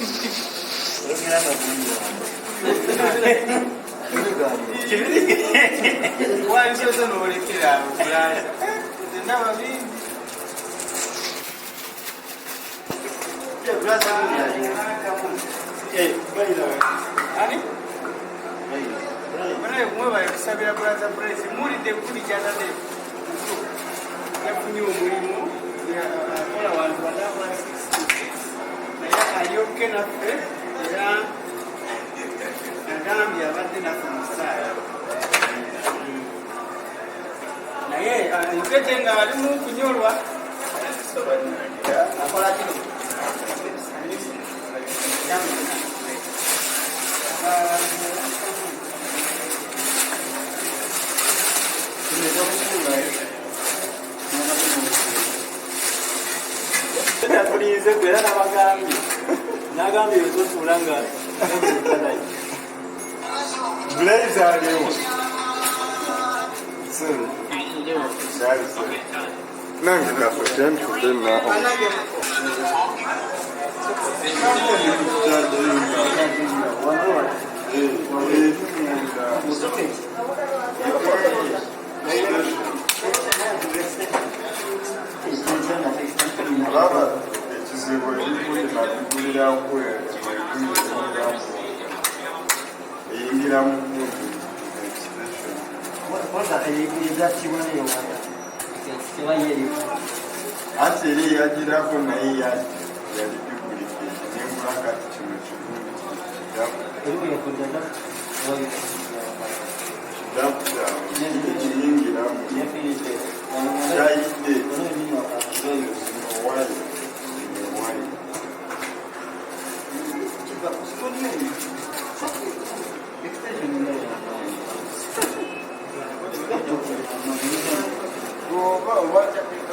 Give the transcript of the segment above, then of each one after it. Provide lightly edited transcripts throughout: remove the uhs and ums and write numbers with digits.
Why is it so no liquid? Never been. Muove sapere la plaza presi muri de kuri jana de yafunye umurimo akora abantu badakora 60 naye ayoke na fe ya ngambi abadde na kumusaya naye ipete nga bali mu kunyolwa akola kino tulize kwera n'abagambi n'agambi ezotuulanga Blaze aliwo. Nange kafote ntudde naho. Baba, ekizibu ekikuli nakuguliraku eyingiramu ate eri eyagirako naye yali gigulike nengula kati kino kidamu kyawe kiyingiramu kyayidde owali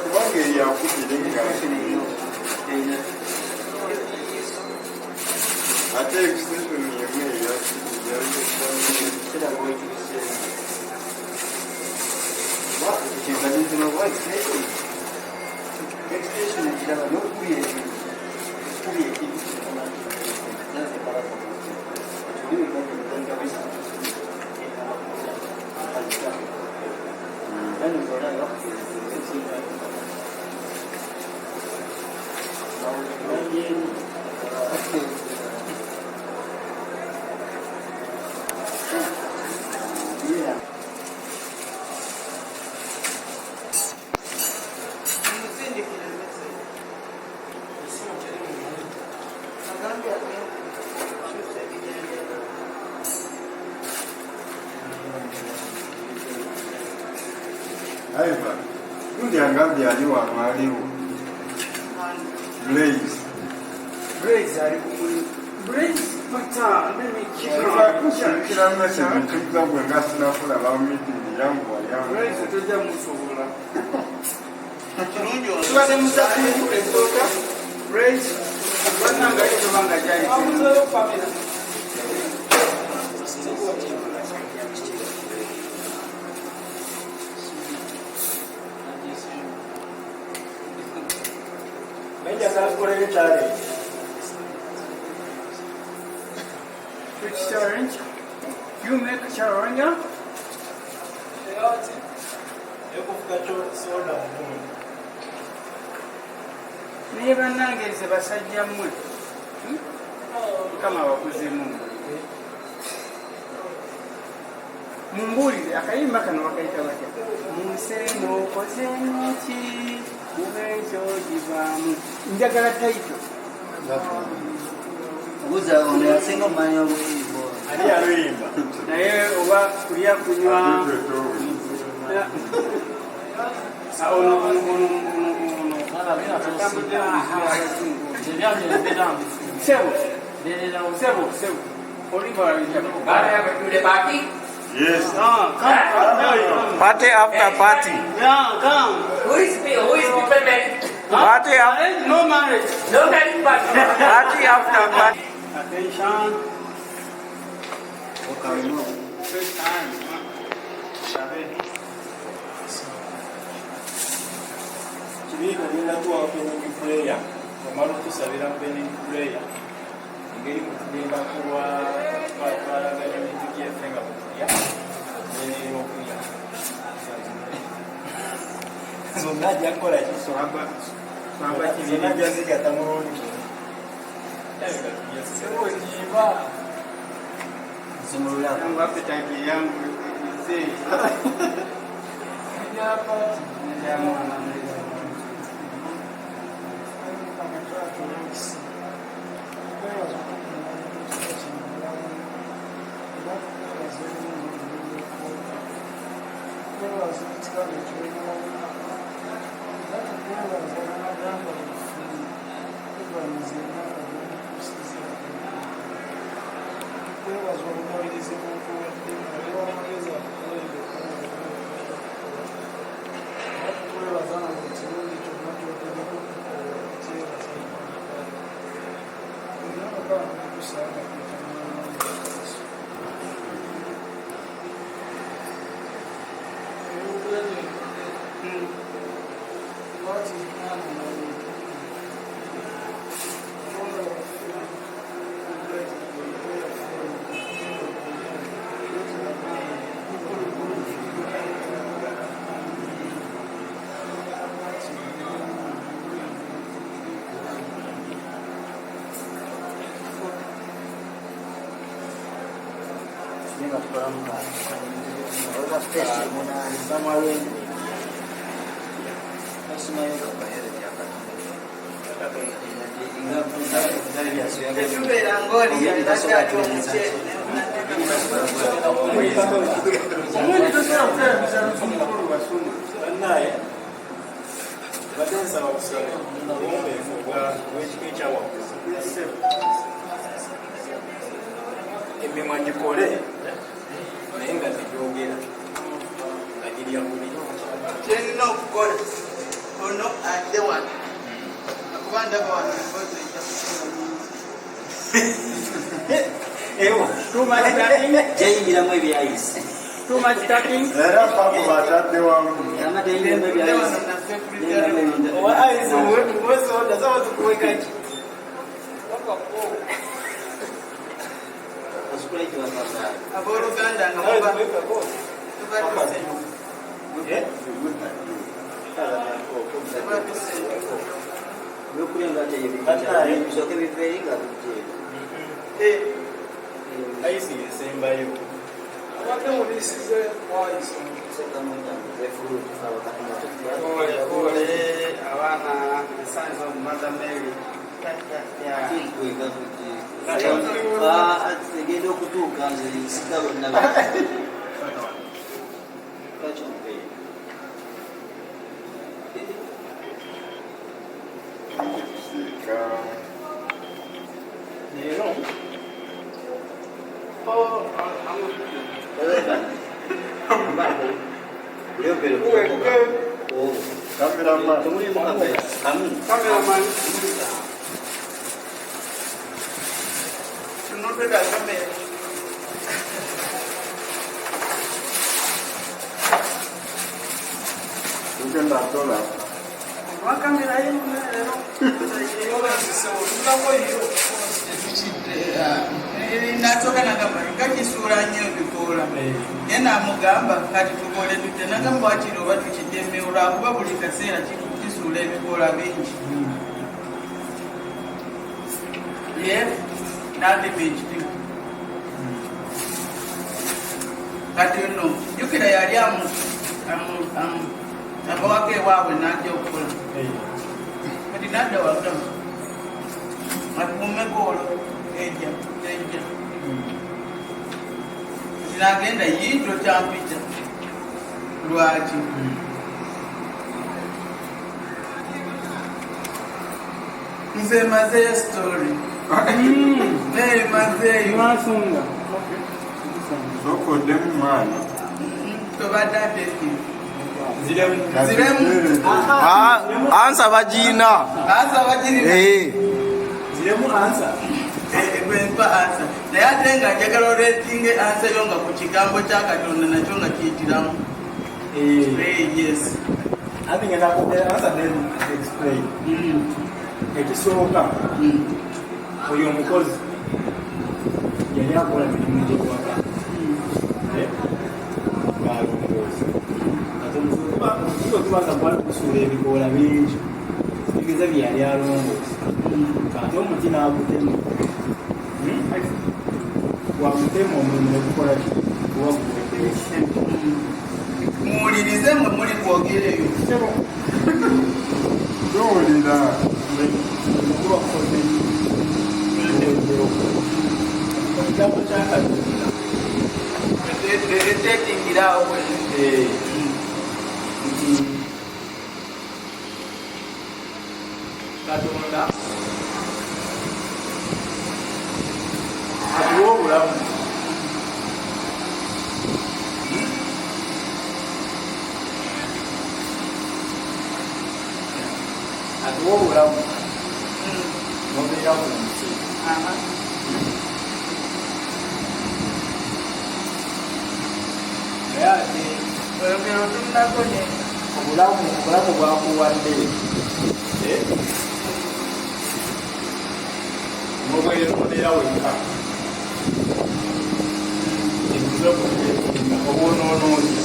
obanga eryakubire ate extension yemu aiva kundi angambye ali wano aliwo Blaze ali kiramunakintuza gwe nga sinakulaba mumitingi yangu musobola tubadde musatu esooka Blaze bannanga yitobanga gyali Which challenge? You make challenge? Naye bannange nze basajja mmwe mukama abakuzeemu mumbuulire akayimba kano bakayita batya munseno okozeemu ki mube ekyo givaamu njagala tayito obuuza ono yasinga omumanya obuyimba ali aluyimba naye oba kulya kunywa sebo Yes. Party after party. Yeah, come. Who is people married? Party after No marriage. No married party. party after party. Attention. First time. kibiina binakuwa opening prayer omala otusabira opening prayer engeri mutugenda kuba twalaganya ebintu byaffe nga butulya n'ebyokulya zonna ajja kukola kiswaba zonna jazigata mulungi sebonyiba yangu appetite yangu mzee. emimwa gikole naye nga tegyogera nga girya buli Kyenina okukola ono adde wano akuba ndaba wano emboozi ejja gyeyingiramu ebyayise too much talking. Era papa batadde wamu. Abooluganda nga ayisi esembayo abaana esanze omumaza Mary egenda okutuuka nze sigalo cameraman. No te da camera. Ugenda atola. Wa camera hiyo leo. Natoka na kama ngakisura nyo bikola. Yena mugamba kati tukole tutena kama wachiro watu kideme ura kuba buli kasera kisura bikola bingi. Not the beach too. But you know, you can I'm walking while we're not your full. But it's not the welcome. My woman called Asia. It's not again the year to jump picture. Watching. It's a Mazaya story. Very Mazaya. Masunga. Soko demu mwana. Tobata testing. Ansa vagina. Ansa vagina. ziremu ansa Ekwenpa ansa. Naye ate nga njagala oleetinge ansa yo nga ku kigambo kya Katonda nakyo nga kiyitiramu. Yes. I think it's a answer then explain. Ekisooka oyo omukozi yali akola mirimu gyewaka ngaalongoosa kubanga kwali kusuula ebikoola bingi tegeza byeyali alongoosa kati omuti n'agutema wamutema omulimu negukola waguweddeesa muwulirize mwe muli kwogereyo towulira ekigambo kyakatonda tetingirawo nti katonda atuwa obulamu atuwa obulamu nobeera ku nsi naye ate oyogero tulinako ne obulamu bwakuwadde nobweronera wekka obwonoonooza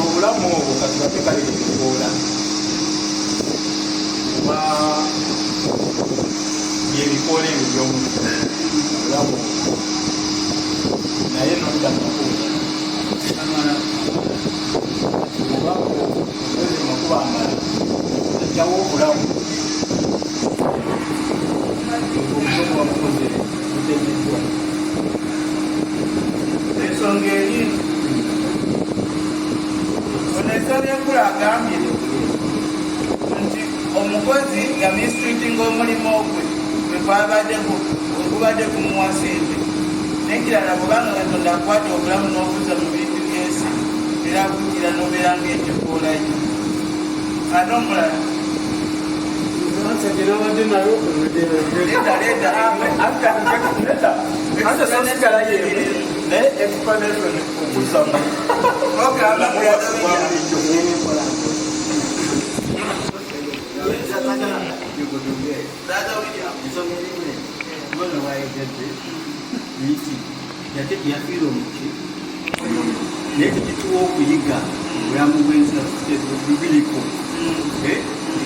obulamu obwo katibate kali ekikoola oba byebikoola ebyo byomuntu obulamu naye noddamukuula oba okwezi makuba amala ajjawo obulamu obusomu wabukoze butemeddwa ensonga eri onesobyenkula agambye nti omukozi yamistreatinga omulimu ogwe gwekwabaddeko ogubadde kumuwasimbe nekirala kubanga katonda akwata obulamu n'obuza mu bintu byensi era akukira nobeera ngaekikoolayo ate omulala ensonga erimu omwana wayegedde nti yafiira omuti naye tekituwa okuyiga obulamu bwensi bibiriko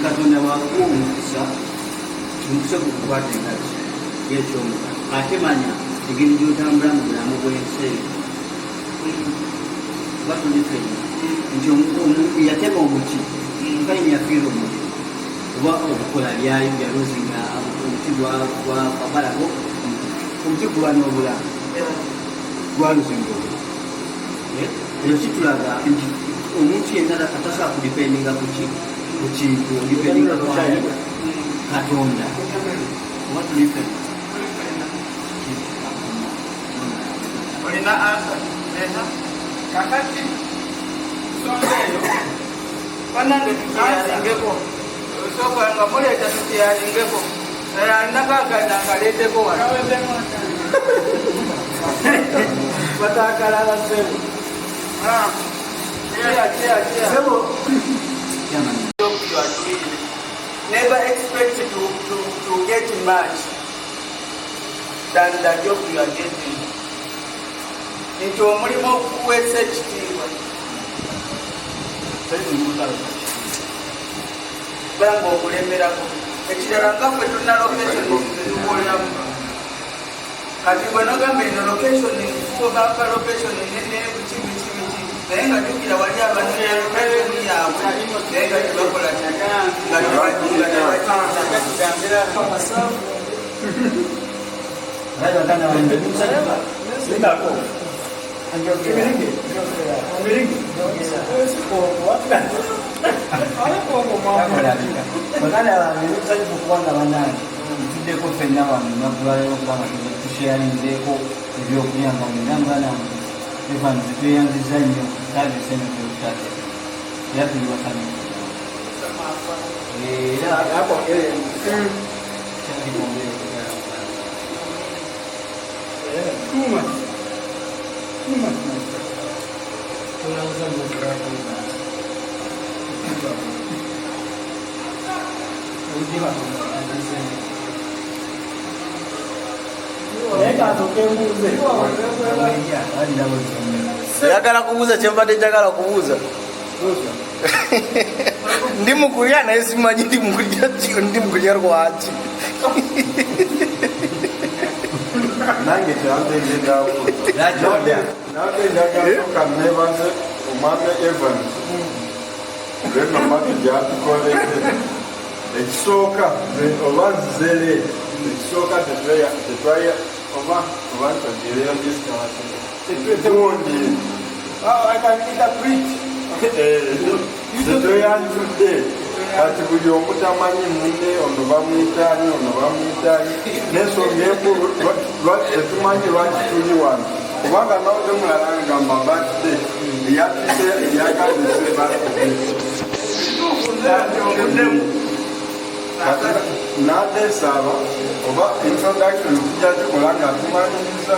katonda wakuwa omukisa omukisa gukukwata engaki yekyomuka ate manya engeri gyotambula mu bulamu bwensi batulifenya nti yatema omuti kayini yafiira omuti oba obukola byayo yaluzinga omuti gwabalago omuti guba n'obulamu gwaluzinga obulamu ekyo kitulaga nti omuntu yenna atasobola kudipendinga ku kintu odipendinga kwani katonda oba tulifena olina ansa ena kakati nsonga eyo banange tukiyalingeko osokwanga muleeta tukiyalingeko alinako aganda ngaleeteko wano batakalala sebo sebo you are doing. Never expect to get much than the job you are getting. Nti omulimu okuweesa ekitiibwa banga okulemerako ekirala nga ffe tulina location ezikoleramu kati bwe nogamba eno location kubaka location nene biki naye nga jukira wali abanonya location yaabwe naye nga tebakola baganda bange musanyufu kubanga banange ntuddeko ffenna wano naggulayo okubanga tusheyalinzeeko ebyokulya nga mwenangana evans tweyanziza nnyo tagesene kyokutate era tuli basanyufu Yagala kubuuza kyembadde njagala kubuuza. Ndi mukulya naye simanyi ndi mukulya lwaki. nange kyabenjagaanebaze omwami Evans lwemamatu gyatukolete ekisooka oba zere ekisooka tetwaya oba ntogereyo disitundi tetweyanjudde kati buli omutamanyi munne ono bamwitaani ono bamwitaani n'ensonga enkulu tetumanyi lwaki tuli wano kubanga nawe mulala ngamba batide eyatise eyagazise batide natesaaba oba introduction tujja kikola nga tumanyiriza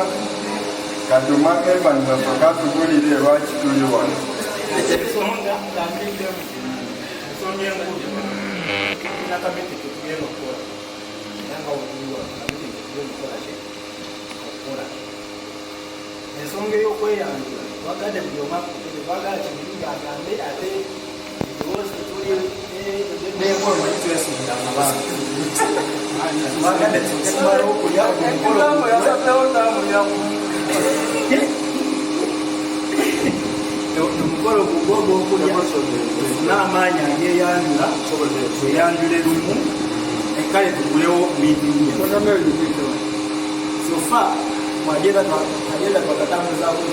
kati omwami evanisa katugulire lwaki tuli wano. Ensonga ey'okweyanjula twagadde buli omu akukebe twagala kimulinga agambe ate ebirowoozo tuli n'enkola twesunga amabanga twagadde tumala okulya omukolo gugwoga okulya n'amaanyi ageyanjula tweyanjule lumu ekale tugulewo miitingi sofa mwajenda twakatambuzaako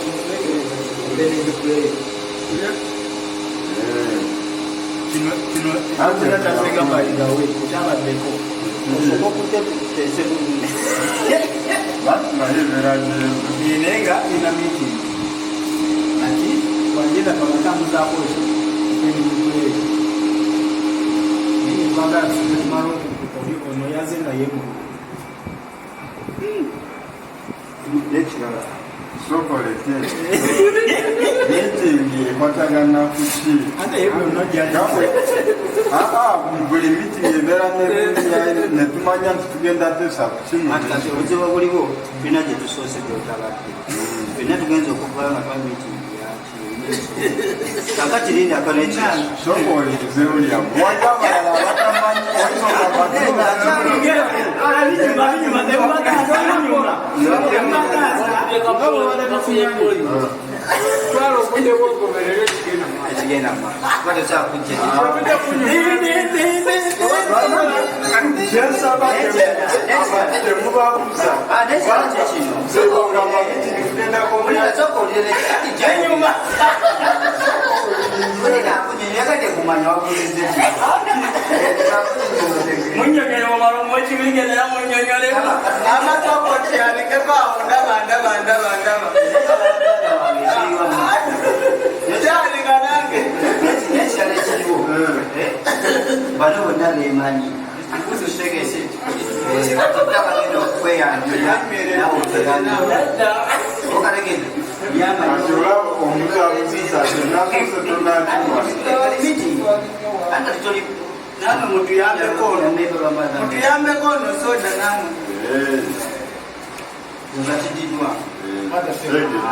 kino kyasegabayigawe kyabaddeko osobola okuteese bulungi naye nga ina miitingi ati twajenda twakatambuzaako ekyo naye twagala tutumala ono yaze nga yemu ekirala sokolete mitingi ekwatagana kuki buli mitingi ebeera netumanya nti tugenda tesa kati obuzibu buliwo tulina gye tusoose gyotabadde tulina tugenza okuvayo nga twa mitingi kakati linda akanekiri sokoleze olyamu waliwo abalala abatamanyi ekigenda kyensaba temubabuza sebonga mamitingi tugendako yagadde kumanya wabulize munyonyole omala omwekibinge naye munyonyole amatokotyanekeko ndaba kyalinga nange nekirala ekiriwo bano bonna bemanyi kuzutegese atagenda okweyanjula nawe oteyanjula okalegedde ati olaba omuzabuziza tenasose tonatuwa namwe mutuyambeko ono soda namwe ngakiddwa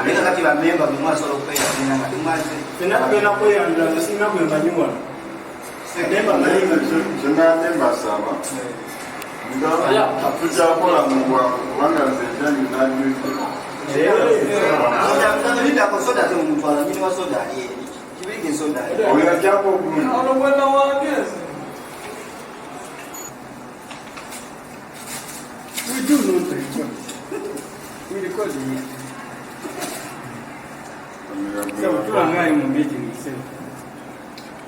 naye kakati bamemba bemwasobola okweyanjula nga tumaze fena tugenda kweyanjula ngesinga gwe manyiwa kyenandembasaba tukyakola mu bwangu kubanga nze enjanyu lidako soda temumutwala nyini wa soda alyeri kibirige soda oyo ajjako ogundi We do not record. We record it. So, two and I am meeting itself.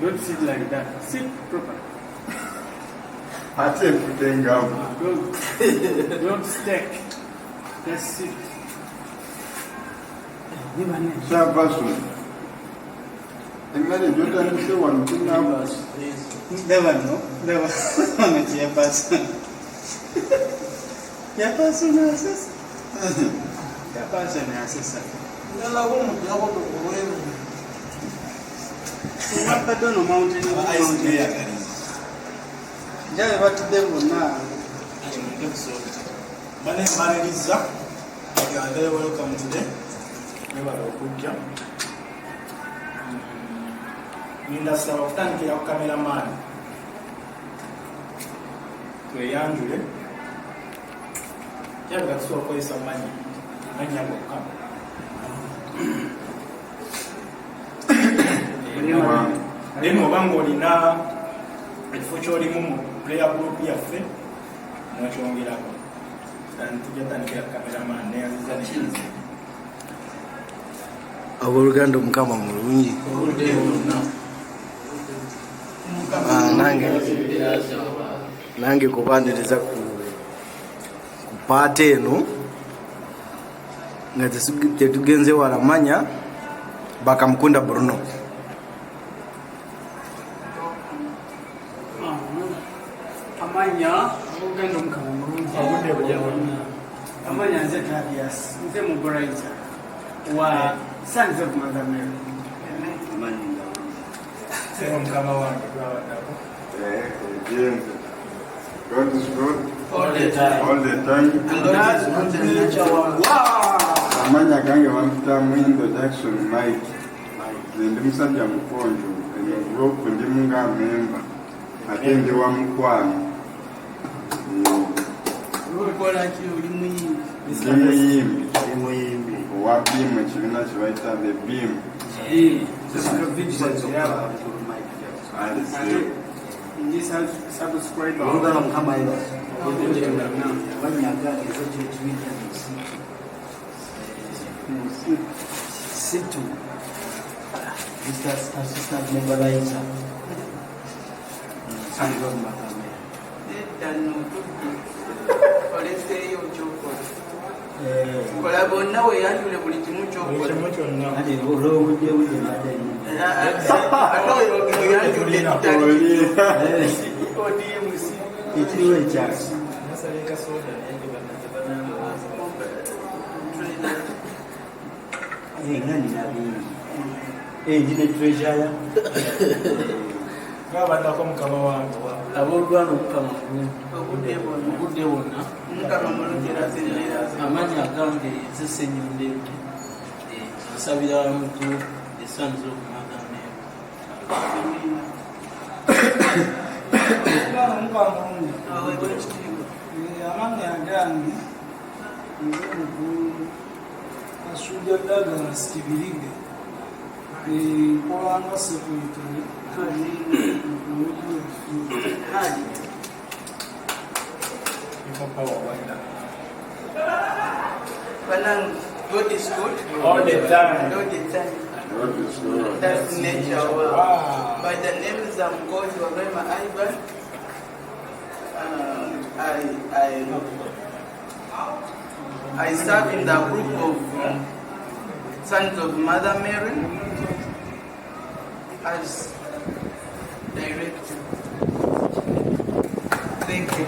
Don't sit like that. Sit proper. ate nfutengamu Don't stack. Just sit. kyabaso emmere gyotandise wano tunamu Never know. Never. I'm a chairperson. Chairperson assessor. Chairperson assessor. What I don't know mountain. Jai batudde bonna. Banemaliriza You are very welcome today. Never okujja. Ninda saba okutandikira ku cameraman. Tweyanjule. Kyabika tusobola okukozesa mannya gokka. Naye oba ng'olina ekifo ky'olimu mu player group yaffe nokyongerako. Tujja tandikira cameraman neyanziza nekinzi. Abooluganda omukama mulungi. Nange kubaniriza ku paata eno nga tetugenze wala manya Bakamukunda Bruno. Amanya ogenda omukama mulungi amanya nze Tabias nze mugoraiza wa Sons of Mother Mary. Mukama wange twabaddako. God is good All the time. all the time. And God is good in nature. Wow! Amanya gange bampitamu introduction Mike. Nze ndi musajja mukonjo eno group ndimu nga memba ate ndi wa mukwano. Ukola ki uli muyimbi? Ndi muyimbi owa Beam ekibiina kye bayita the Beam. Subscribe. oluganda mukama situ assistant mobilizer Oleseeyo kyokola. Kola bonna weeyanjule buli kimu kyokola. Kimu kyonna. olwobudde budde Ate oyogera oyanjule ttali. ekiriwo ekyasi Nasaleka soda naye ndi nga nina bingi ndine treasure twabaddako mukama wange. Abooluganda omukama mulungi Obudde bwonna. obudde bwonna Mukama mulungi era sinneeraza. amanyi agange nze Ssenyonde nsabira mukulu the Sons of Mother Mary. Mukama mulungi. Aweebwa ekitiibwa. Amanya agange nze mukulu Asuja Douglas Kibirige nkolanga secretary Banange, God is good. all the time. All the time. God is good. That's nature. Wow. Wow. By the names I'm called Wabema Ivan. I serve in the group of Sons of Mother Mary as director. Thank you.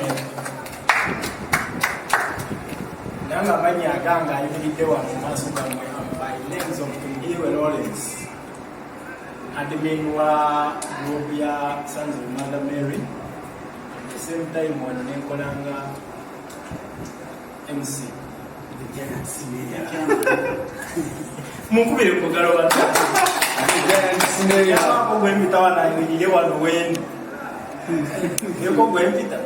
Nange amannya agange ayimiridde wano mu maaso gammwe by names of Iwe Lawrence, admin wa group ya Sons of Mother Mary. At the same time wano nenkolanga MC. Munkubire ku mugalo wano. Yako gwempita wano ayimirire wano wendi. Yako gwempita.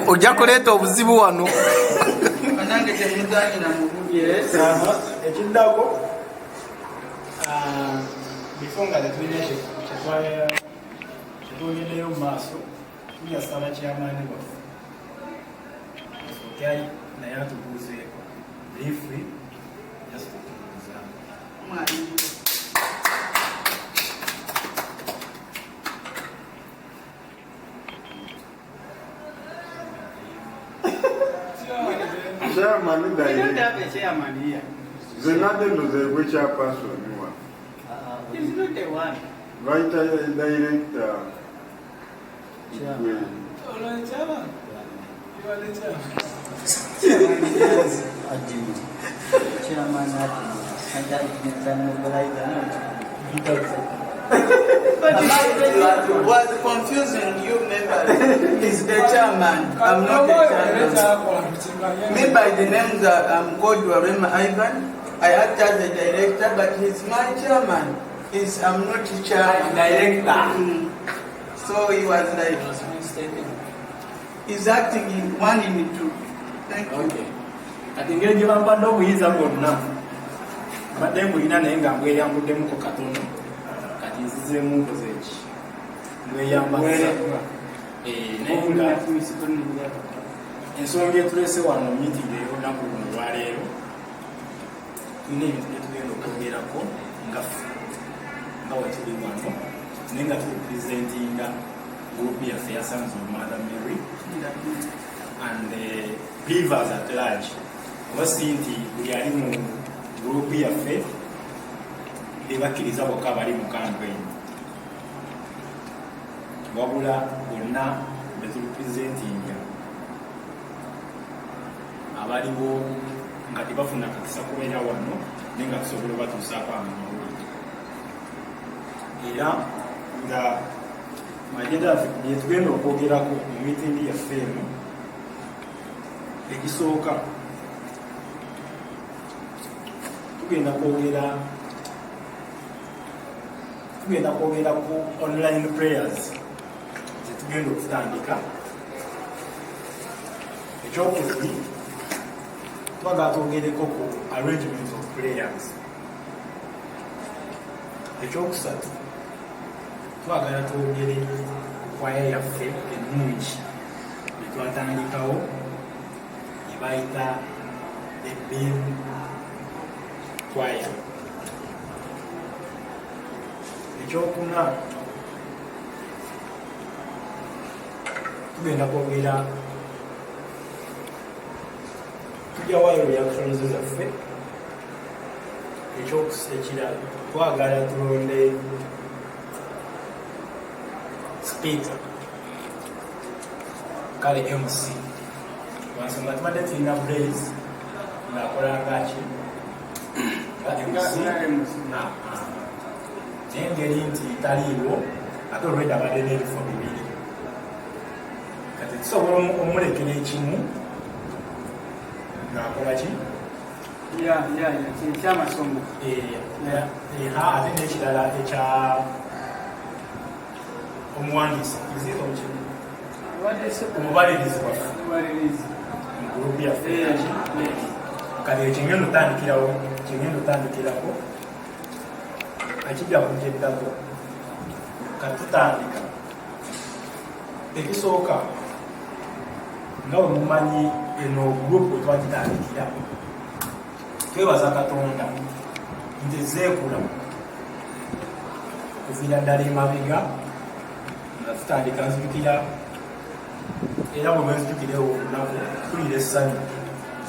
Ojja kuleeta obuzibu wano. Banange temuzanyira mu budde. Ekiddako before nga tetulina kyetwogereyo mu maaso tuyasaba kyamaani waffe kyali naye atubuuzeeko briefly just tutubuuzaamu. Chairman direct. Nze nadde ndozerwe chairperson wa. Bayita director. chairman Was confusing you members. is the chairman. I'm not the chairman. Me by the name that I'm called Warema Ivan. I act as a director, but he's my chairman. I'm not the chairman. Director. So he was like, he's acting in 1 in 2. Thank you. Okay. Kati ngeri gye bampadde obuyinza bwonna mbadde mbulina naye nga mbweyambuddemu ku katono kati nzizeemu nkoze eki mweyambaza naye nga ensonga etulese wano miitingi ey'olunaku luno lwaleero tulina ebintu bye tugenda okwogerako nga wetuli wano naye nga tulipresentinga gurupu yaffe ya Sons of Mother Mary and the believers at large. Wasi nti buli ali mu gurupu yaffe ebakkiriza bokka bali mu campaign wabula bonna betulipresentinga abaliwo nga tebafuna kakisa kubeera wano naye nga tusobola obatuusaako amawulire era nga agenda byetugenda okwogerako mu mitingi yaffe emu ekisooka tugenda kwogera ku online prayers zetugenda okutandika. Ekyokubiri twagala twogereko ku arrangement of prayers. Ekyokusatu twagala twogere ku kwaya yaffe ennungi byetwatandikawo ebayita ebeam kwaya. Ekyokuna tugenda kwogera tujyawayo reactions zaffe. Ekirala twagala tulonde speaker kale MC wansonga tubadde tulina blaze ng'akola ngaki engeri nti taliiwo ate olwedde abadde n'ebifo bibiri kati tusobola omulekera ekimu ng'akola ki ekyamasomo ate n'ekirala ekya omuwandiisi omubalirizi waffe mu gurupu yaffe kati ekigenda otandikirako akijja kujeddako katutandika. Ekisooka nga bwe mumanyi eno gurupu twagitandikira twebaza Katonda nti zeekula okuviira ddala emabega nga tutandika nzijukira era bwe bwenzijukirawo olunaku tulira essanyu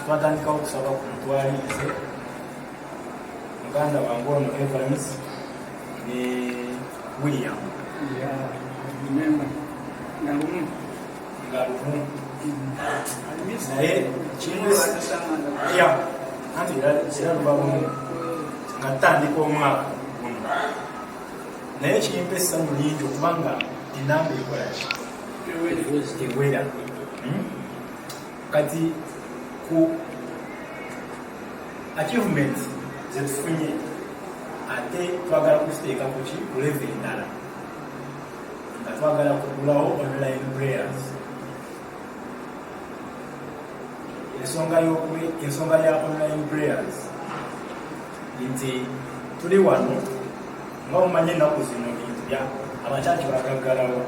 twatandikawo okusaba ku mutwalirize muganda wange ono Evans ne William nga lumu naye anti era luba lumu nga tutandika omwaka guno naye kimpa essanyu lingi okubanga enamba ekolaki ewera kati ku achievements zetufunye ate twagala kuziteeka kuki ku level endala nga twagala kugulawo online prayers. Ensonga ya online prayers nti tuli wano nga mumanyi ennaku zino bintu bya abakyaki bagaggalawo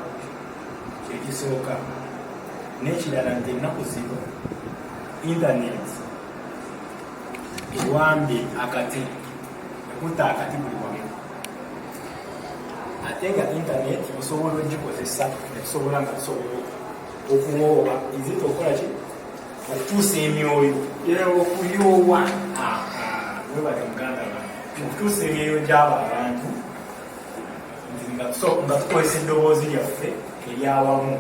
kyekisooka n'ekirala nti ennaku zino internet ewambye akati ekutta akati buli wamu ate nga internet osobola ogikozesa netusobola nga tusobola okuwooba izita okukola ki okutuusa emyoyo okuyoowa webale muganda wange okutuusa emyoyo gy'abo abantu nga tukozesa eddoboozi lyaffe eryawamu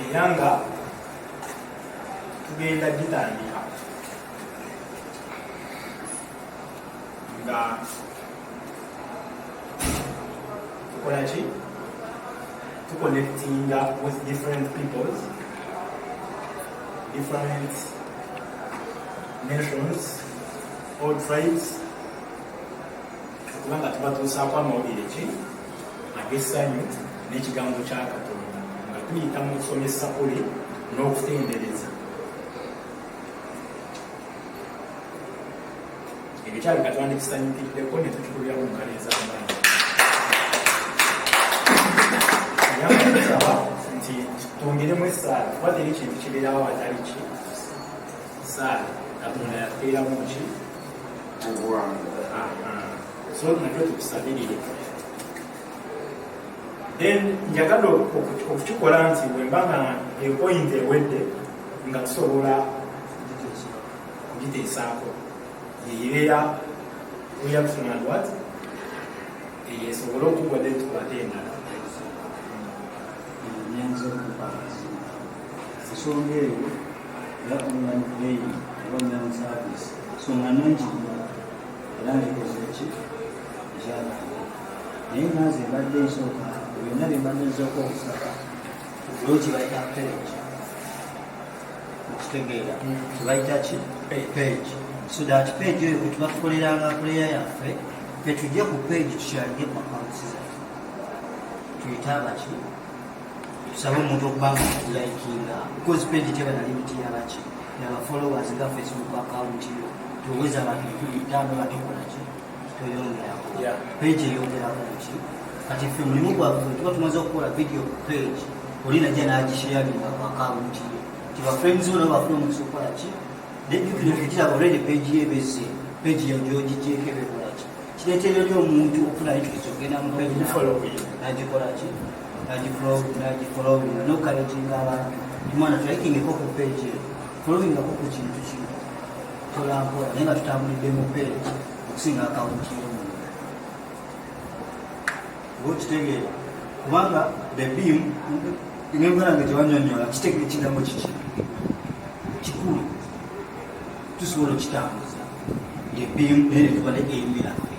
era nga tugenda gitandika nga tukola ki to connecting with different peoples, different nations or tribes. Kubanga tuba tusaako amawulire ki ag'essanyu n'ekigambo kya Katonda nga tuyita mu kusomesa kuli n'okutendereza. Ebyo kyaleka twandikisanyukiddeko ne tukikulira mu ngalo ez'amaanyi. Nsaba nti twongeremu essaala kuba teri kintu kibeerawo atali ki essaala Katonda yateeramu ki so nakyo tukusabirire. Then njagala okukikola nti bwe mba nga epoint ewedde nga tusobola kugiteesaako yeyibeera reaction and what eyesobole okugwadde tukwate endala. Nyanza okubaza ensonga eyo ya online playing oba online service nsonga nungi era ngikoze ki ekyalaga naye naaze mbadde nsooka byonna bye mbadde nzooka okusaba kulo kibayita page okitegeera kibayita ki page so that page eyo bwe tuba tukoleranga puleya yaffe tetujje ku page tukyalige mu accounts zaffe tuyita abaki tusaba omuntu okubanga likinga because page teba na limiti yabaki yaba followers nga Facebook account yo tuweza abantu kuyitano batukola ki toyongerako page eyongerako ki kati ffe mulimu gwaffe tuba tumaze okukola video ku page olina gye nagisharinga ku account yo tiba friends bo nabo bafuna omukisa okukola ki dejjukira okukiraba already page yebeze page yagyogigyeko ebekola ki kireetera eri omuntu okufuna interest okugenda mu page nagikola ki nagifollowing nokalejinga abantu imwana tulikingeko ku page eyo followingako ku kintu kino tolampola naye nga tutambulidde mu page okusinga akawunti y'omuntu oba okitegeera kubanga the beam ngemberange tewanyonyola kitegere kigambo kiki kikulu tusobola okitambuza the beam naye netuba ne emiraffe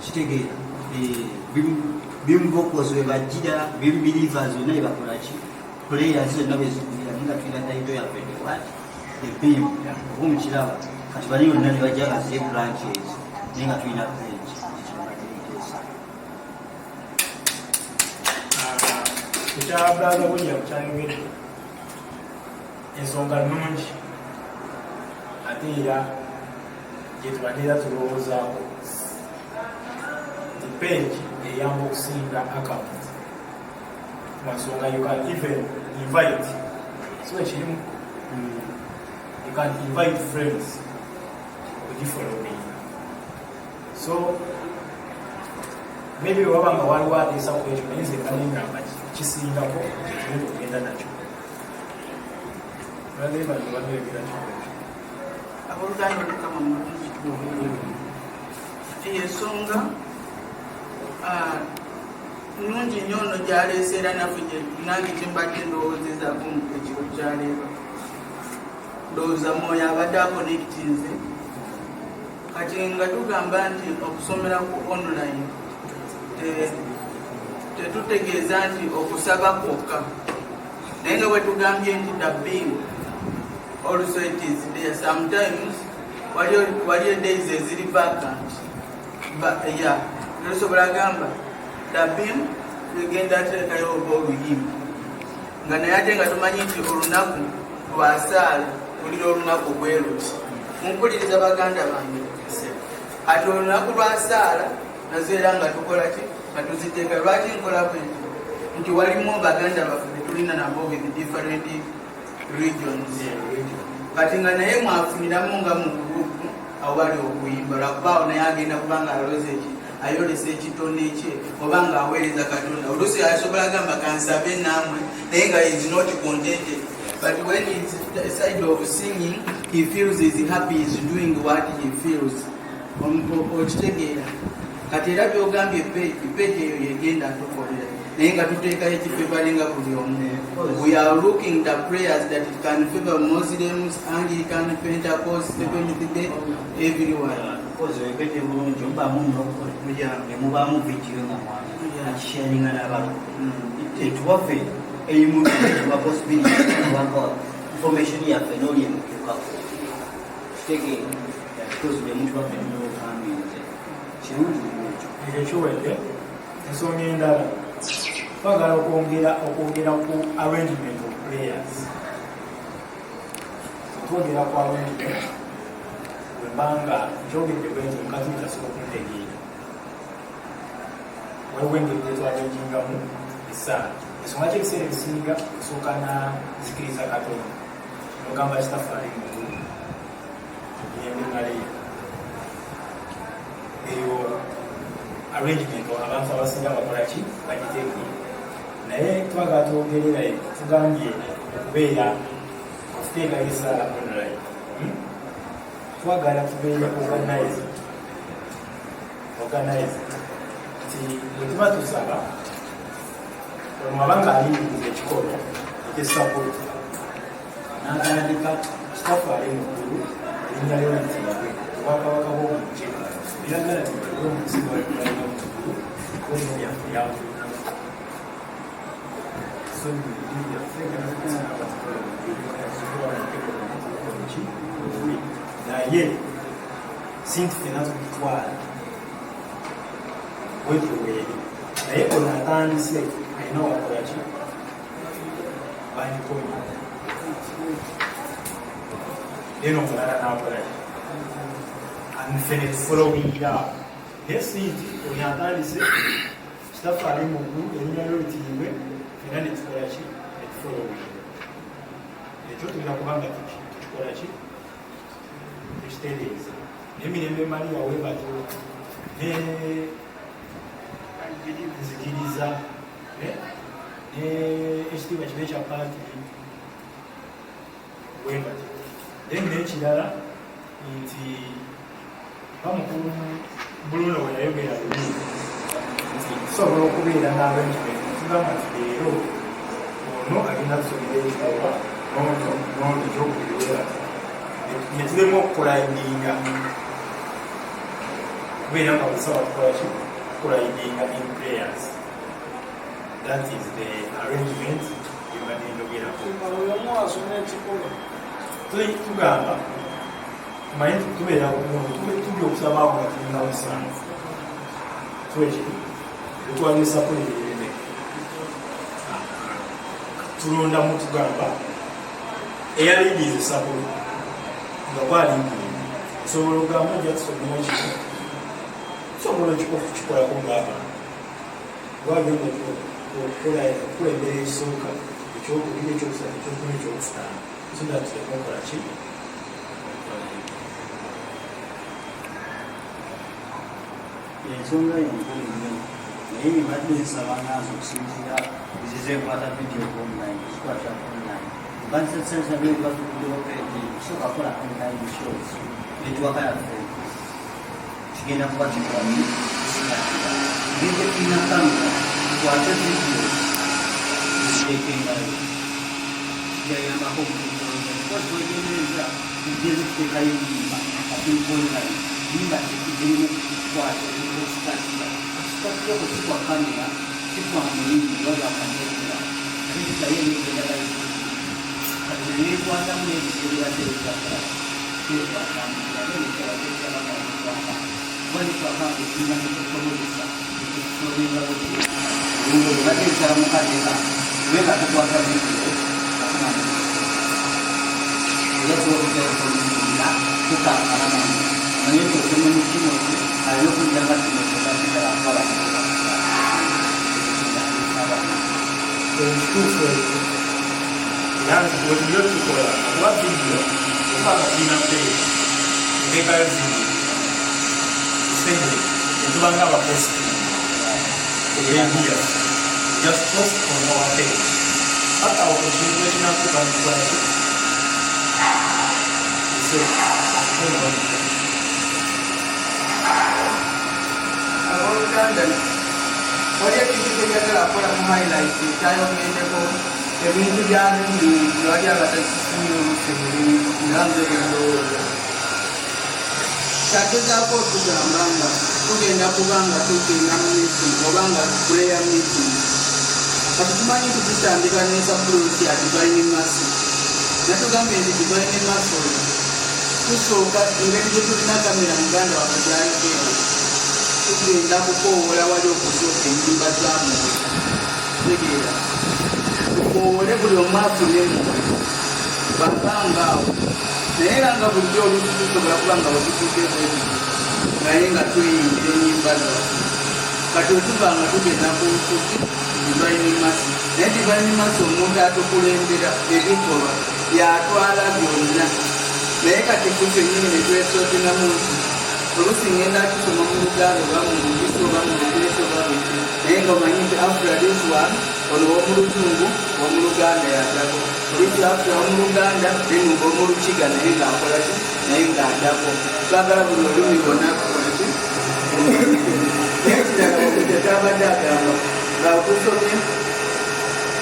kitegeera bimubokozi we bajjira bimbiliva zonna ebakola ki players zonna bezigulira naye nga tulina taito yaffe newati ebeam oba omukiraba kati bali yonna ne bajja nga ziri branches naye nga tulina page ekirabaddeiteesa ekyabulaga bulya kukyayogedde ensonga nnungi ate era gyetubadde era tulowoozaako nti page eyamba okusinga account kumansonga you can even invite so ekirimu you can invite friends okugifollowing so maybe waba nga waliwo ateesa ku ekyo naye nze kanengamba kisingako ekirungi okugenda nakyo bagebaebera abooluganda olukama mulungi ensonga nungi nnyo ono gyaleeseera naffe nange kyembadde ndowoozezaako mu ekiro kyaleero ndowooza mwoyo abadde akonekitinze kati nga tugamba nti okusomera ku online tetutegeeza nti okusaba kwokka naye nga bwe tugambye nti dabbing also it is there sometimes waliyo days eziri vacant tosobola gamba dabbing egenda teekayo oba oluyimba nga naye ate nga tumanyi nti olunaku lwasaala tulira olunaku bweruti mumpuliriza baganda bange ati olunaku lwasaala nazo era nga tukola ki nga tuziteeka lwaki nkola bwe nti walimu baganda baffe betulina nabo with different regions kati nga naye mwafuniramu nga mu gurupu awo bali okuyimba lwakubaawo naye agenda kubanga aloze eki ayolesa ekitonde ekye oba nga aweereza Katonda oluusi asobola gamba kansabe naamwe naye nga is not contented but when it's the side of singing he feels is happy is doing what he feels okitegeera kati era byogambye page eyo yegenda tukolera naye nga tuteekayo ekifevalinga buli omu we are looking the prayers that it can favor Muslims, Anglican, Pentecost, Seventh Day, everyone. Kozwekete bulungi mubaamu nokujja ne mubaamu vidiyo nga mwana akisharinga n'abantu tetuwaffe eyimuntu wa possibility kubanga information yaffe n'oli emutukako kitegeera because byemuntu waffe nokambinze kirungi ekyo ekiwedde ensonga endala twagala okwogera ku arrangement of players twogera ku arrangement wembanga kyogedde bwenti mukazi mutasobola okuntegeera waliwo engeri gyetwarengingamu esaala ensonga kyekiseera ebisinga osooka nazikiriza katonda nogamba kitafaali muntu emirembe maleya eyo arrangement abantu abasinga bakolaki bagiteekera naye twagala twogererayo tugambye okubeera okuteekayo esaala online twagala tubeere organize nti bwe tuba tusaba olumabanga ayingiza ekikolo ekyesapooti n'atandika kitafu ali muggulu erinnya lyolitibwe obwakabaka bw'omuje biragala tibaliwo omusinga walikulalina muggulu olino byaffe byawulinamu so byaffe naye sinti fena tukitwala wetuweeri naye ono atandise alina wakolaki banikonya eno omulala nakolaki anfene tufolowinga naye sinti oyo atandise kitafu ali muggulu erinnya lyolitiibwe fena netukolaki netufolowinga ekyo tulina kubanga tukikolaki tukitereeza n'emirembe maliya webatyo nzikiriza ekitiibwa kibe kya paati webatyo then n'ekirala nti bamukulu buluno we yayogera luli nti tusobola okubeera n'arrangement tugamba nti leero ono agenda kusomera ekitabo n'ono ekyokubiwera netulemu okukolayidinga kubeera nga busaba tukolaki kukolayidinga in prayers. That is the arrangement yebanendogerako tugamba tumanyi tubeera tujja okusaba nga tulina omusanvu twekiri tetwagesa kulerereme tulondamu tugamba eyalidize sapoti nga bwalimpulira osobola ogamba ojja tusomera ekiko tusobola ekikofu kikolako ng'abantu gwagenda okukola embera ekisooka ekyokubiri ekyokusatu ekyokuna ekyokutaano soda tuleme okola ki ensonga yenkulu nnyo naye mbadde nsaba nazo okusinzira zizekwata vidiyo online zikwata online bansensensabye batukudeopeeti kusooka kola online shows netwaka yaffe kigenda kuba kikwamu ngende tulina kamera tukwate vidiyo zitekengayo yayambako omutuoegeneza tugeze tutekayo nyimba atinkonline nyimba tekigerimu kukwata ekositatia ekisitatia okusikwa kamera kikwa muyimbi wagakanekera atekitaye nigendalayo nekwatamu nebisebirateikaa wanitwakangeinakusobolesa bateekala mukateka weka tukwata vidiyo yasobola tukakalamamu naye tosome mukino alina okujjanga kinokotakitalakala ekituufu ekyo era nti bwetulyo tukola kuba vidiyo okanga tulina peegi nteekayo vidiyo senge etubanga abaposti ebyendiya just post on our page paka ekintu ekinakuba ntukolaki abooluganda wali ekintu kyenjagala akola mu highlight kyayongendeko ebintu byalundi wali abatakisiyo olusemuli nanze endowooza kyagezaako okugamba nga tugenda kubanga tukinga mu meeting obanga prayer meeting kati tumanyi nti tutandika nesapulusi ya divine mercy natugambye nti divine mercy tusooka engeri gye tulina kamera muganda waffe gyayogera tugenda kukoowola wali okusooka ennyimba zamu tegeera tukoowole buli omu afunemu bakangaawo naye era nga bulijjo olusi tusobola kuba nga wetutuukeko naye nga tweyingira ennyimba zaffe kati wetuba nga tugenda ku nsuki divine mercy naye divine mercy omuntu atukulembera ebikolwa yatwala byonna naye kati kufe nyini netwesootenamu nti olusi ngenda tusoma mu luganda oba mu lugisi oba mu lugirisi oba bweki naye nga omanyi nti after this one ono womuluzungu womuluganda yadako olusi after womuluganda nenunga omulukiga naye ngaakolaki naye ngaadako twagala buli olumi bonna kukolaki tetabadde agamba ngaakusomye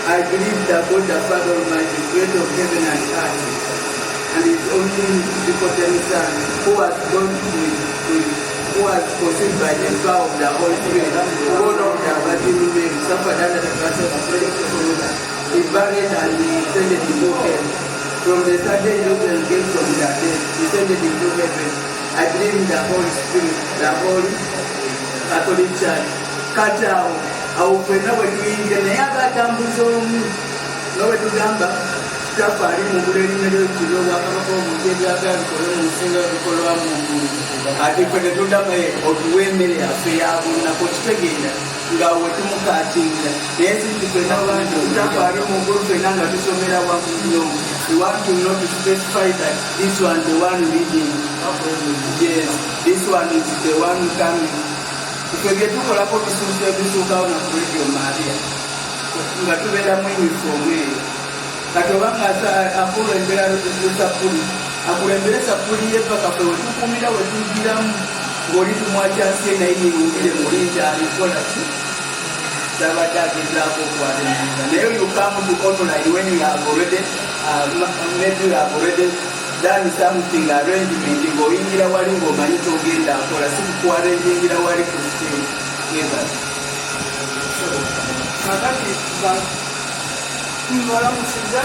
I believe that God the Father Almighty, creator of heaven and earth, and his only begotten Son, who was born who was conceived by the power of the Holy Spirit, born of the Virgin Mary, suffered under the curse of the he buried and he descended into heaven. From the third day he rose again from the dead, descended into heaven. I believe in the Holy Spirit, the Holy Catholic Church. Katao awufena wetuyingira naye agatambuza omu nowetugamba tafali mugula erinnya lyekiro bwakabaka omuntu ebyagala bikole mu nsinga bikolwamu omulu ati fe netuddamu otuwa emmere yaffe yabunaku okitegeera nga wetumukatingira naye sinti fena bantu tafali mugulu fena nga tusomera wamu nnyo we want to know to specify that this one the one leading yes this one is the one coming tukebye tukolako bisuukawo na kuledio maria nga tubeeramu inifomu eyo kati obanga akulembera sapuli akulembera sapuli yepakafe wetukumira wetugiramu ng'oli tumwakyasiye naye yeyungire mulinzi alikola ki tabadde agezaako okwalemeza naye yukamu to online when you have already maybe you have already done something arrangement ng'oyingira wali ng'omanyi kyogenda akola si kukwarenjingira wali ku stage eba kakati mbalamusiza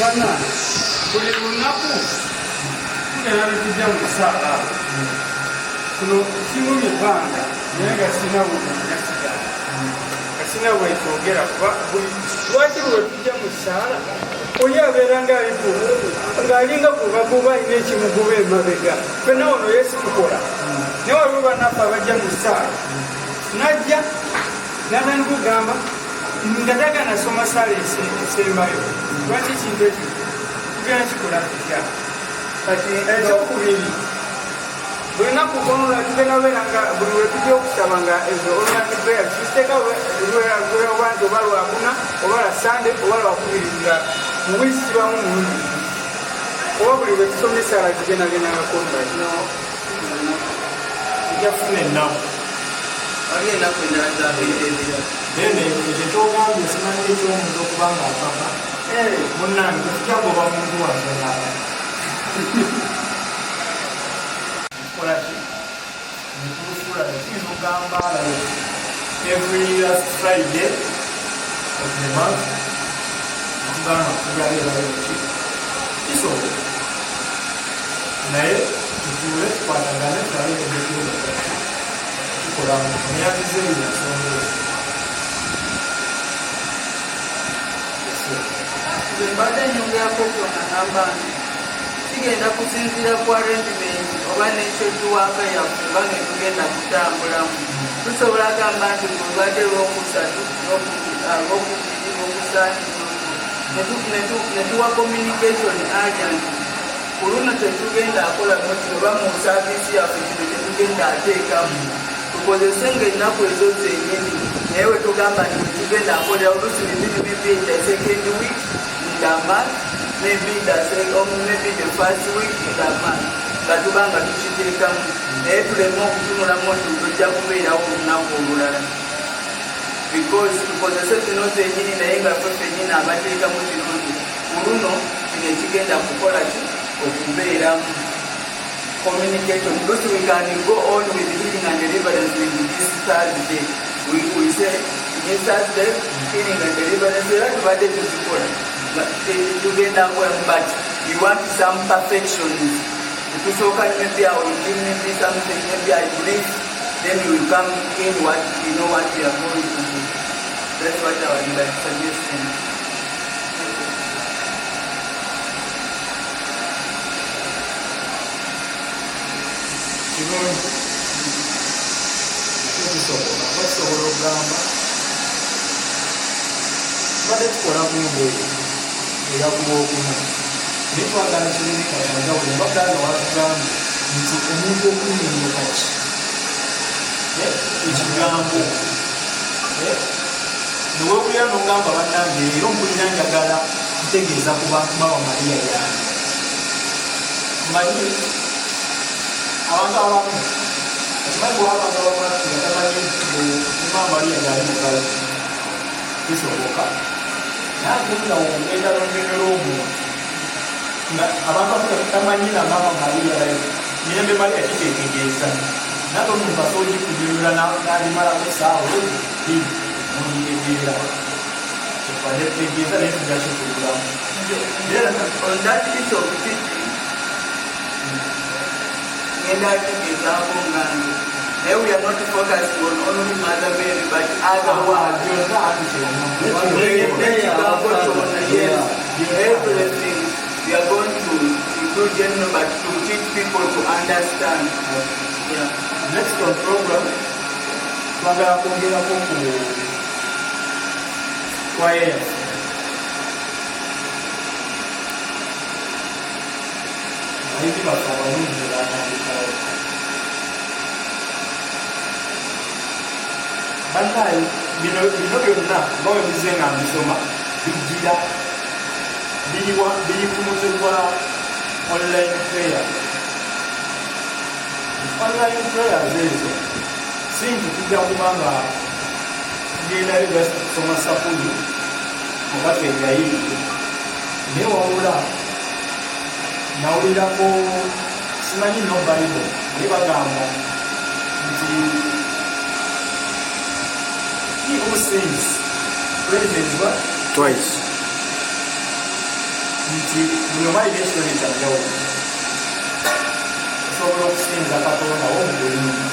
bana buli lunaku tugenda netujja mu kusaaga kuno kingumye ebbanga naye nga sina bunasigala kasina bwekyogera kuba lwaki lwetujja mu kisaala oli abeera ng'alinga gubaguba alina ekimuguba emabega fena ono yesu tukola naye waliwo banaffe abajja mu kisaala najja natanigugamba nga tagana soma saala esembayo lwaki kintu ekyo tugenda kikola tutya kati ekyokubiri buli naku konola tugenda beera nga buli wetujja okusaba nga ezo online prayer tuteka lwabantu oba lwakuna oba lwa sande oba lwakubiri nga muwisi kibamu mulundi oba buli lwetusoma esaala tugendagenda kino tujafuna ennaku wali enaku endala zabeerera nene ekyetogambye simanyi ekyomuntu okubanga apapa munange tetujja goba muntu wasonaba kolaki nekulusula ekiyinza okugamba every last Friday of the month okugamba kugabeerayoki kisobola naye tutuule tukwatagane tulabe ebyekiruga tukola emyaka ebiri ensonga mbadde nyongerako kyonagamba nti kigenda kusinzira ku arrangement oba nekyotuwaka yaffe oba netugenda kutambulamu tusobola gamba nti mulwadde lwokusatu lwokubiri lwokusaani netuwa communication agent ku luno tetugenda akola noti oba mu saavisi yaffe kino kyetugenda ateekamu tukozese nga ennaku ezo zenyini naye wetugamba nti wetugenda akolera olusi maybe the second week in the month maybe the first week in the month nga tuba nga tukiteekamu naye tuleme okutunulamu nti tujja kubeerawo olunaku olulala because tukozese zino zenyini naye nga ffe fenyini abateekamu kirungi ku luno kino ekigenda kukola ki okubeeramu communication because we can go on with healing and deliverance with this Thursday. We say Thursday, cleaning and deliverance, tubadde tuzikola tugenda kwemu, but you want some perfection. Ukusooka maybe I will give maybe something, maybe I believe, then you will come in what you know what you are going to do. That's what I would like suggesting. basobola okugamba tubadde tukola kumbe eyakuba okuna naye twagala kirabika kyajawulo baganda watugambye nti omuntu okunyonyoka ki ekigambo newewulira nogamba bannange era ompulira njagala kutegeeza ku bantu bawa Mariya yange manyi abantu abamu akimanyi bwabantu abamu tamanyi mama Mariya yali mugala kisoboka naye agenda wongenda londegera omuntu nga abantu tamanyi na mama Mariya mirembe Mariya kitegeeza naye omuntu asobola kunyonyola n'alimalamu essaawa bbiri munitegeera kyekwadde kutegeeza naye tugakikugulamu On that piece of teaching, now we are not focusing on only Mother Mary, but other words. Everything we are going to do general, but to teach people to understand. Yeah. Next on program, twagala kwongerako ku choir. Abayizi baffe abalungi batandikawo. Bannaye bino byonna nga webize nga mbisoma bijjira biri ku mutwe gwa online prayer. Online prayers ezo singi tujja kubanga tugendayo gasoma sapuli oba twegayirire naye wabula nawulirako simanyi no Bible naye bagamba nti he who sins praises what? Twice. Nti buli omu alina ekitone kyanjawulo osobola okusinza Katonda wo mu bulungi.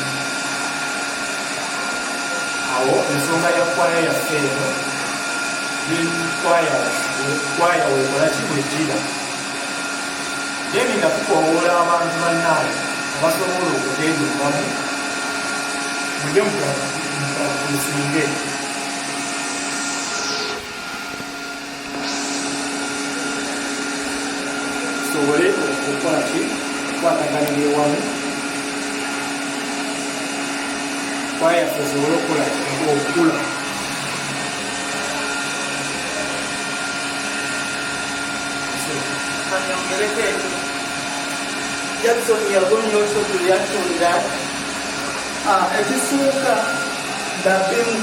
Awo ensonga ya kwaya yaffe eno kwaya wekola kikwejjira then nga tukoowoola abantu bannaabwe abasobola okuteegumamu mujye musinge tusobole okukola ki okukwataganira ewamu kwaya yaffe osobole okukola okukula. Jackson, you are going also to react on that. Ekisooka the being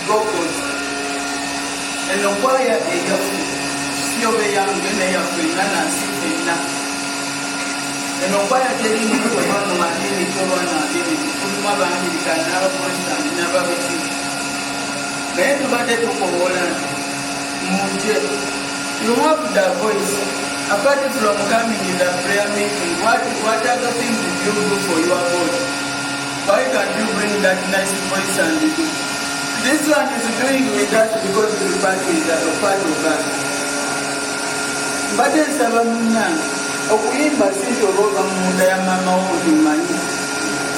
vocals and the choir eyaffe siyobe yange neyaffe nga nansi fenna eno kwaya teringa oba mu madini toba nadini kulimu abangirikani n'abaprotestanti n'ababiki naye tubadde tukowola muje you have the voice apart from coming in the prayer meeting. What other things did you do for your God? Why can't you bring that nice voice and do? This one is doing with us because the party is a part of us. But it's a man. Okuyimba sinti olwoba mu munda ya mama wo tumanyi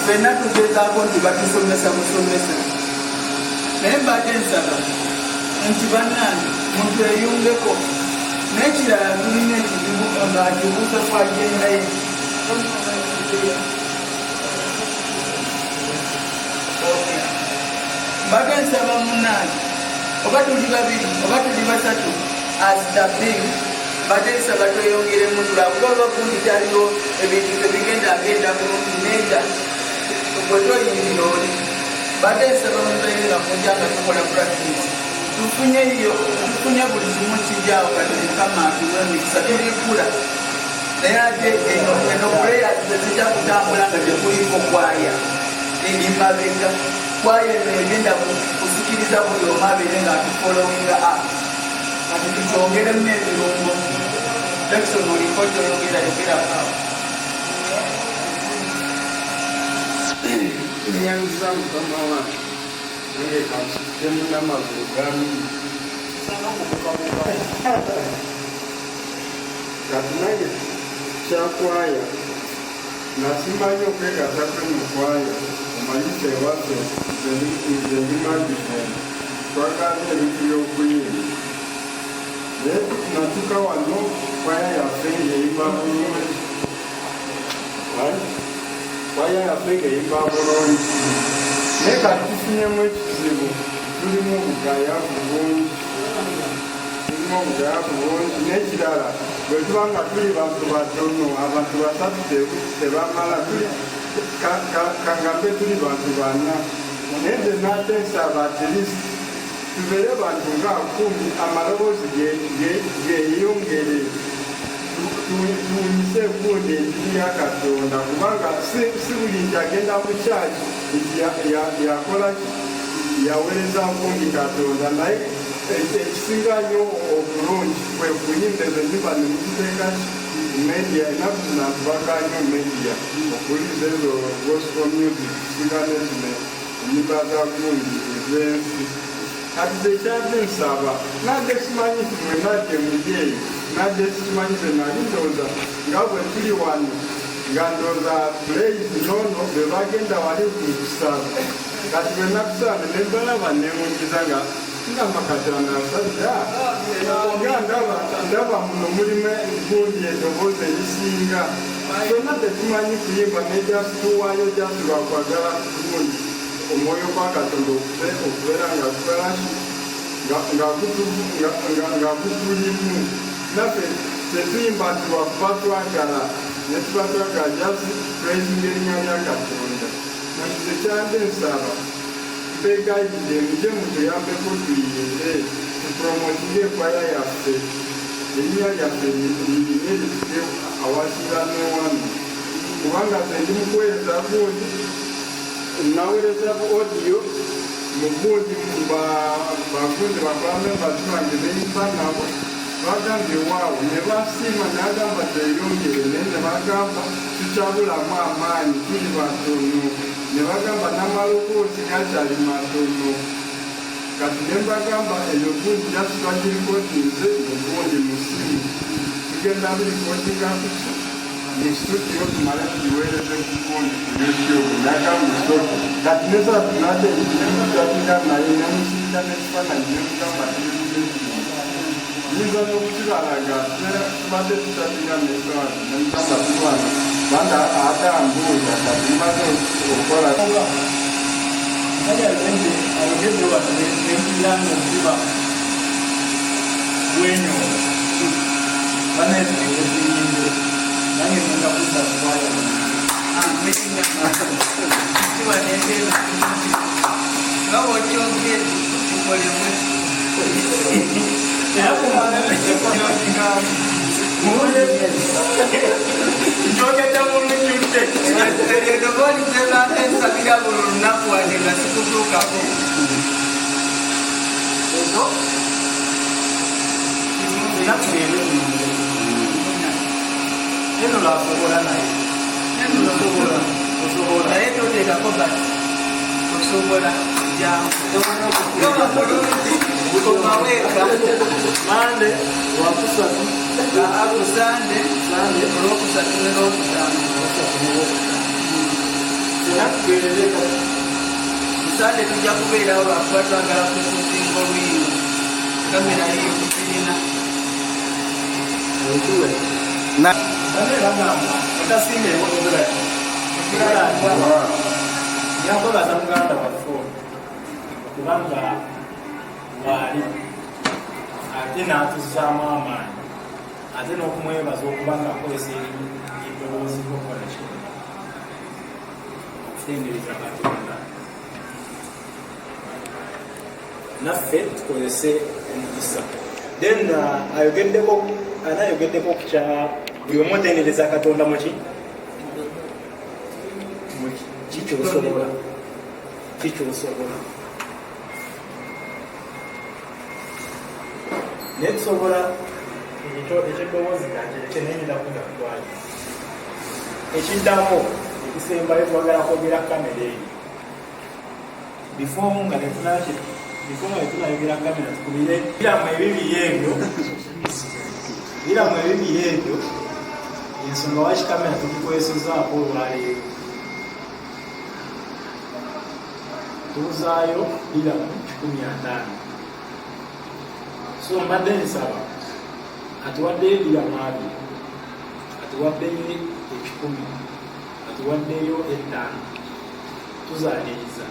fenna tugezaako nti batusomesa busomesa naye mbadde nsaba nti bannange muntu eyungeko n'ekirala tulina ekizibu ng'akibuuza kwagendaye mbadde nsaba munnange oba tuli babiri oba tuli basatu asitabiri mbadde nsaba tweyongeremu tulakuba bakundi taliwo ebintu tebigenda agenda bulungi nedda bwe toyingira oli mbadde nsaba mubeere nga mujja nga tukola practice tufunye buli kimu kijaawo kati mukama atuwe emikisa tulikula naye ate eno prayers tezijja kutambula nga tekuliko kwaya eri mabega kwaya eno egenda kusikiriza tuyinza buli omu abeere nga atufolowinga up kati tukyongeremu n'ebirungo Jackson oliko kyoyogera nyanza mukama wange nange kasistemu n'amagulu gami kati nange kyakwaya nasimanyi okwegazako mukwaya omanyisa ewaffe zenimagizeni twagaza ebintu by'okuyimba naye natuka wano kwaya yaffe ng'eyimba bulungi kwaya yaffe ng'eyimba bulungi naye kati tufunyemu ekizibu tulimu obugayavu bungi n'ekirala bwe tuba nga tuli bantu batono abantu basatu tebamala kangambe tuli bantu bana naye nze nate nsaba atlist tubeere bantu nga 10 amaloboozi geyongere tuwunyise egundi enjiri ya Katonda kubanga si buli nti agenda mu kyaki nti yakola yaweereza nkumbi Katonda naye ekisinga nnyo obulungi kwe kuyimba ezo ennyimba ne muziteeka media enaku zino atubaga nnyo media okuwuliriza ezo gospel music kisinga nezino ennyimba za gundi ez'ensi kati zekyadde nsaba nadde simanyi timwe nadde mujeeyi nadde sikimanyi ze nali ndowooza nga bwe tuli wano nga ndowooza praise nono be bagenda wali mu kusaba kati bwe nakusaba ne mbalaba nemungiza nga Katana Sanja, ndaba muno mulimu gundi eddoboozi erisinga kyonna tetumanyi kuyimba ne just tuwaayo just lwakwagala gundi omwoyo gwa Katonda okubeera nga tukolaki nga kutulimu naffe tetuyimba nti lwakuba twagala ne tuba twagala just praising erinnya lya Katonda nakize kyande nsaba begayidde muje mutuyambeko tuyimbe tupromotinge ekwaya yaffe erinnya lyaffe lirime lifike awasira newano kubanga zendi mukuweereza gundi naweereza audio mugundi bagundi bakwamembazi bange beyimba nabo bagambye waawo ne basiima nagamba tweyongere naye ne bagamba tukyabulamu amaanyi tuli batono ne bagamba n'amaloboozi gakyali matono kati ne mbagamba eyo gundi jasitwagirikotinze ogundi musimu tugenda birikotinga kuki nestudio tumale tugiweereze kugundi kulekyogo nagamba soto kati nesala tunadde nemutatinga naye nemusinga nekifaananyi nemugamba yinza n'okukibalaga tubadde tutatinga nesala nemugamba tulwana banda atambuuza kati tumaze okukola kali alende ayogedde wano nempuliranga okuba wenyo banaeziyimbe nange nenda kudda kukwaya nga wokyogere tukolemu era njogedde mulujjudde eryodobolizebaensabira buli lunaku wadde nga sikutuukako eno lwasobola naye naye toteekako bati osobola janguoba bulungi omaweeka mande wakusatu akusande olwokusatu nelwokutaano kusande tujja kubeerawo lwakuba twagala kususinga oluyimba kamera yiyo kukirina etasinga ebogera yakobaza muganda waffe kubanga waali ate n'atuzaamu amaanyi ate n'okumwebaza okubanga akozesa eddoboozi lyokola kino okutendereza Katonda naffe tukozese omukisa then anayogeddeko kukya buli omu otendereza Katonda muki kikyosobola naye tusobola ekyedoboozi kanjekye nayinza kugatwayo ekiddamu ekisembayo twagala kwogera kamera eyo before nga netunayogera kamera tukubire biramu ebibiri ebyo ensonga waki kamera tukikwesezaako olwaleero tuzaayo biramu 15 so mbadde nsaba atuwaddeyo biramu 2 atuwaddeyo 10 atuwaddeyo 5 tuzaaliriza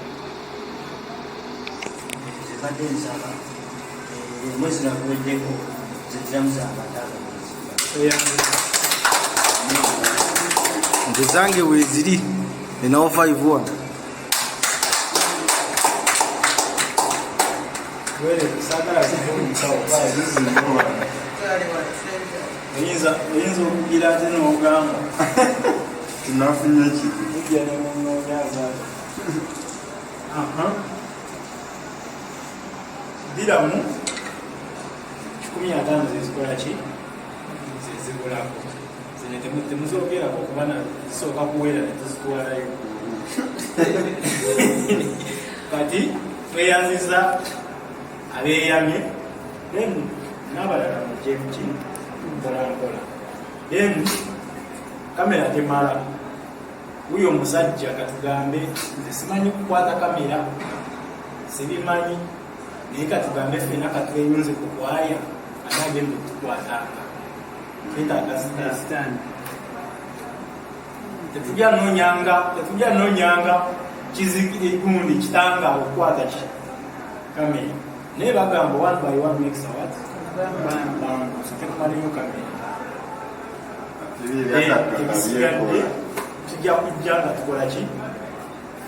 badde nsaba omwezi naguweddeko zitiramu zamataaga nze zange weeziri ninawo 5-1 oyinza okugira ate n'ogamba tunafunye ki ujja nemunonyaza biramu 15 zezikola ki zezibulako zine temuzogerako kubana zisooka kuwera netuzitwalayo kati tweyanziza abeeyamye then n'abalala mujemuki mpolampola then kamera temala wuyo omusajja katugambe nze simanyi kukwata kamera sibimanyi naye katugambe fena katweyunze kukwaya anagenda okutukwatanga twetaaga sitani tetujja noonyanga kizigundi kitanga okukwata ki kamera naye bagamba 1 by 1 makes a what? Tekumaliyo kamera ekisigadde tujja kujja nga tukola ki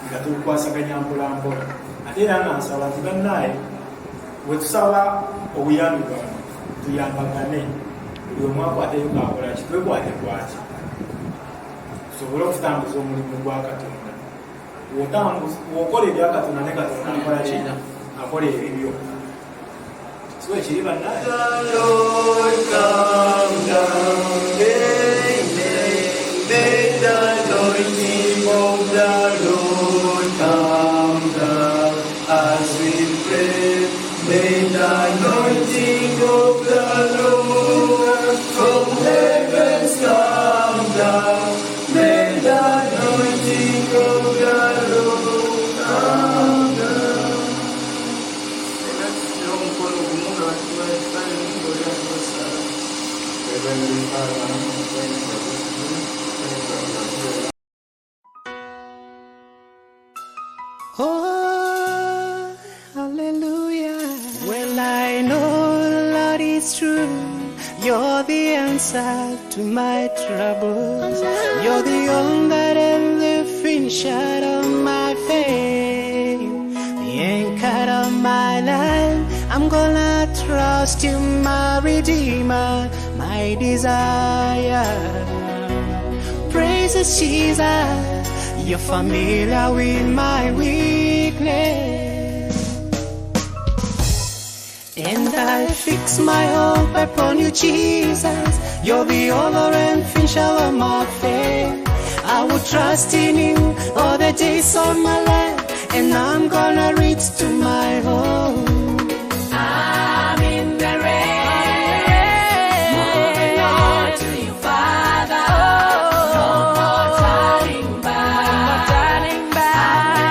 nga tukwasaganya mpolampola ate era nga nsaba tugannaye bwetusaba obuyambi bwamu tuyambagane buli omu akwateyo kakola ki twekwate kwaki tusobole okutambuza omulimu gwa Katonda wokola ebyakatonda ne Katonda akola ki akola ebibyo so ekiri bannaye May the anointing of the Lord come down as we pray. May the anointing of the Lord from heavens come down. May the anointing of the Lord come down. Oh, hallelujah. Well, I know the Lord is true. You're the answer to my troubles. You're the owner and the finisher of my faith. The anchor of my life. I'm gonna trust you, my Redeemer, my desire. Praises Jesus. You're familiar with my weakness, and I fix my hope upon you, Jesus. You're the author and finisher of my faith. I will trust in you all the days of my life, and I'm gonna reach to my home. I'm in the race, moving on to you, Father. No more turning back. I'm in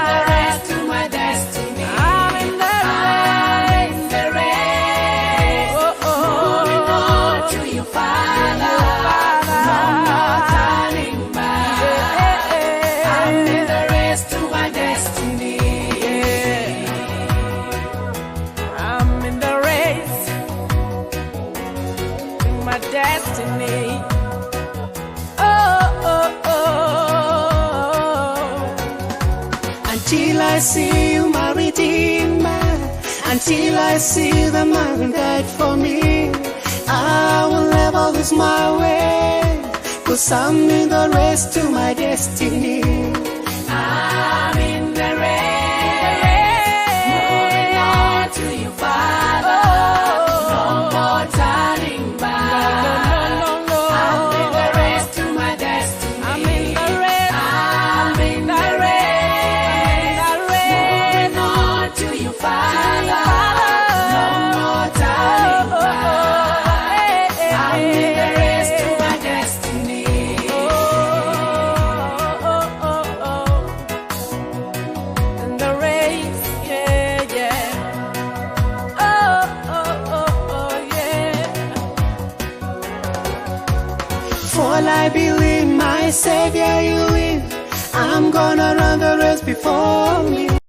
the race to my destiny. I'm in the race, moving on to you, Father. No more turning back. I'm in the race to my destiny. I'm in the race to my destiny. Until I see you, my Redeemer, until I see the man who died for me, I will never lose my way, 'cause I'm in the race to my destiny. I'm in the race, moving on to you, Father. No more All I believe, my Savior, you live. I'm gonna run the race before me.